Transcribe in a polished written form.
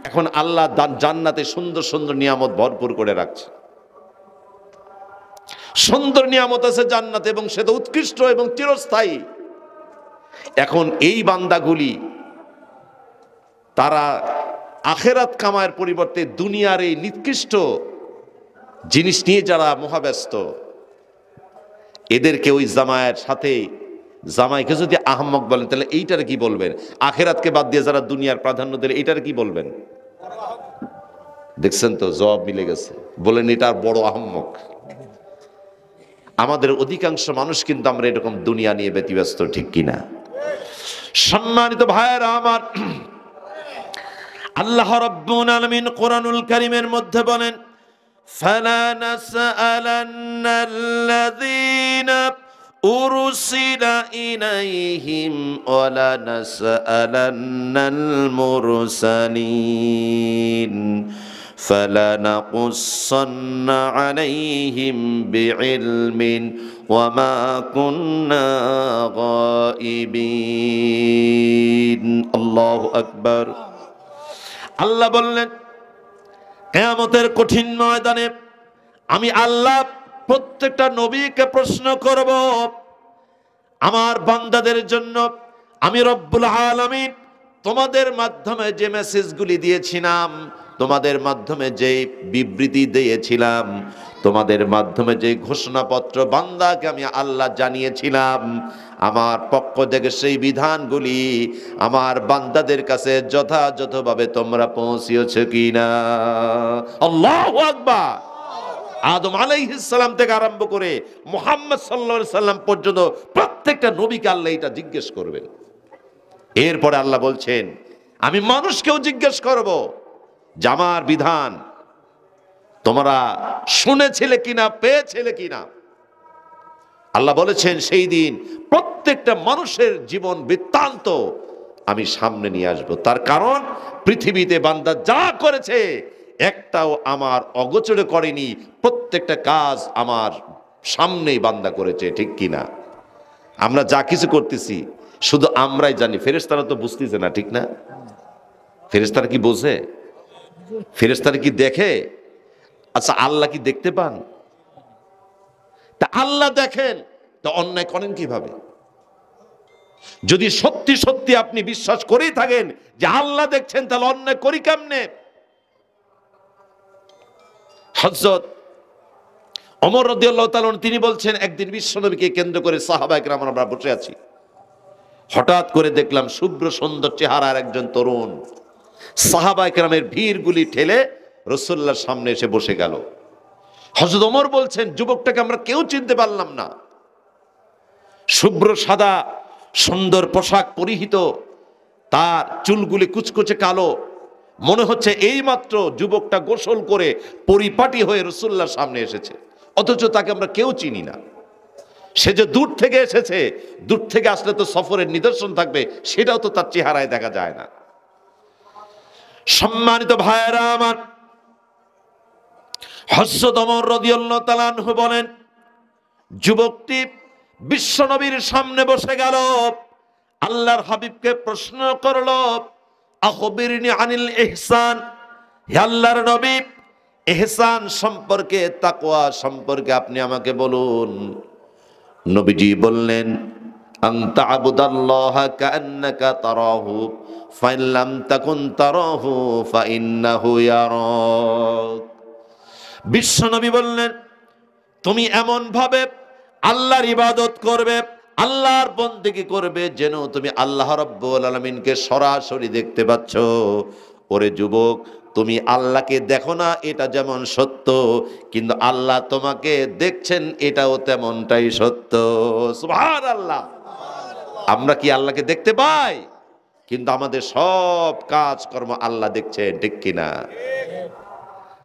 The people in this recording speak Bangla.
এখন আল্লাহ জান্নাতে সুন্দর সুন্দর নিয়ামত ভরপুর করে রাখছে। সুন্দর নিয়ামত আছে জান্নাতে, এবং সেটা উৎকৃষ্ট এবং চিরস্থায়ী। এখন এই বান্দাগুলি তারা আখেরাত কামায়ের পরিবর্তে দুনিয়ার এই নিকৃষ্ট জিনিস নিয়ে যারা মহাব্যস্ত, এদেরকে ওই জামায়ের সাথে, জামাইকে যদি আহম্মক বলেন তাহলে এইটার কি বলবেন? আখেরাতকে বাদ দিয়ে যারা দুনিয়ার প্রাধান্য দিলে এইটার কি বলবেন? দেখছেন তো, জবাব মিলে গেছে। বলেন এটা বড় আহম্মক। আমাদের অধিকাংশ মানুষ কিন্তু আমরা এরকম দুনিয়া নিয়ে ব্যতিব্যস্ত, ঠিক কিনা? সম্মানিত ভাইয়েরা আমার, আল্লাহ রাব্বুল আলামিন কোরআনুল কারীমের মধ্যে বলেন, ফালা নাসআলান্নাল্লাযীনা উরসিলা ইলাইহিম ওয়ালা নাসআলান্নাল মুরসালিন ফালানাকুসান্না আলাইহিম বিইলমিন ওয়ামা কুন্না গায়িবিন। আল্লাহু আকবার। আল্লাহ বললেন, কিয়ামতের কঠিন ময়দানে আমি আল্লাহ প্রত্যেকটা নবীকে প্রশ্ন করব। আমার বান্দাদের জন্য আমি রব্বুল আলামিন তোমাদের মাধ্যমে যে মেসেজগুলি দিয়েছিলাম, তোমাদের মাধ্যমে যে বিবৃতি দিয়েছিলাম, তোমাদের মাধ্যমে যে ঘোষণাপত্র বান্দাকে আমি আল্লাহ জানিয়েছিলাম, আমার পক্ষ থেকে সেই বিধানগুলি আমার বান্দাদের কাছে যথাযথভাবে তোমরা পৌঁছিয়েছো কিনা? আল্লাহু আকবার। আদম আলাইহিস সালাম থেকে আরম্ভ করে মুহাম্মদ সাল্লাল্লাহু আলাইহি সাল্লাম পর্যন্ত প্রত্যেকটা নবীকে আল্লাহ এটা জিজ্ঞেস করবেন। এরপরে আল্লাহ বলছেন, আমি মানুষকেও জিজ্ঞেস করব যে আমার বিধান তোমরা শুনেছিলে কিনা, পেয়েছিলে কিনা। আল্লাহ বলেছেন সেই দিন প্রত্যেকটা মানুষের জীবন বৃত্তান্ত আমি সামনে নিয়ে আসব। তার কারণ পৃথিবীতে বান্দা যা করেছে একটাও আমার অগোচরে করেনি, প্রত্যেকটা কাজ আমার সামনেই বান্দা করেছে, ঠিক কিনা? আমরা যা কিছু করতেছি শুধু আমরাই জানি, ফেরেশতারা তো বুঝতেছে না, ঠিক না? ফেরেশতারা কি বোঝে? ফেরেশতারা কি দেখে? আচ্ছা, আল্লাহ কি দেখতে পান? তা আল্লাহ দেখেন, তা অন্যায় করেন কিভাবে? যদি সত্যি সত্যি আপনি বিশ্বাস করেই থাকেন যে আল্লাহ দেখছেন, তাহলে অন্যায় করি কেমনে? হযরত ওমর রাদিয়াল্লাহু তাআলা তিনি বলছেন, একদিন বিশ্বনবীকে কেন্দ্র করে সাহাবায়ে কেরাম আমরা বসে আছি, হঠাৎ করে দেখলাম শুভ্র সুন্দর চেহারার একজন তরুণ সাহাবায়ে কেরামের ভিড়গুলি ঠেলে রাসূলুল্লাহর সামনে এসে বসে গেল। হযরত ওমর বলছেন, যুবকটাকে আমরা কেউ চিনতে পারলাম না। শুভ্র সাদা সুন্দর পোশাক পরিহিত, তার চুলগুলি কুচকুচে কালো, মনে হচ্ছে এইমাত্র যুবকটা গোসল করে পরিপাটি হয়ে রাসূলুল্লাহর সামনে এসেছে, অথচ তাকে আমরা কেউ চিনি না। সে যে দূর থেকে এসেছে, দূর থেকে আসলে তো সফরের নিদর্শন থাকবে, সেটাও তো তার চেহারায় দেখা যায় না। সম্মানিত ভাইয়েরা আমার, হযরত ওমর রাদিয়াল্লাহু তাআলা আনহু বলেন, যুবকটি বিশ্বনবীর সামনে বসে গেল, আল্লাহর হাবিবকে প্রশ্ন করল, আখবিরনি আনিল ইহসান, হে আল্লাহর নবী, ইহসান সম্পর্কে, তাকওয়া সম্পর্কে আপনি আমাকে বলুন। নবীজি বললেন, আনতা আবুদাল্লাহ কাআন্নাকা তারাহু ফাইন লাম তাকুন তারাহু ফাইন্নাহু ইয়ারাক। বিশ্বনবী বললেন, তুমি এমন ভাবে আল্লাহর ইবাদত করবে, আল্লাহর বন্দেগী করবে যেন তুমি আল্লাহ রাব্বুল আলামিনকে সরাসরি দেখতে পাচ্ছ। ওরে যুবক, তুমি আল্লাহকে দেখো না এটা যেমন সত্য, কিন্তু আল্লাহ তোমাকে দেখছেন এটাও তেমনটাই সত্য। সুবহানাল্লাহ। আমরা কি আল্লাহকে দেখতে পাই? কিন্তু আমাদের সব কাজকর্ম আল্লাহ দেখছেন, ঠিক কিনা?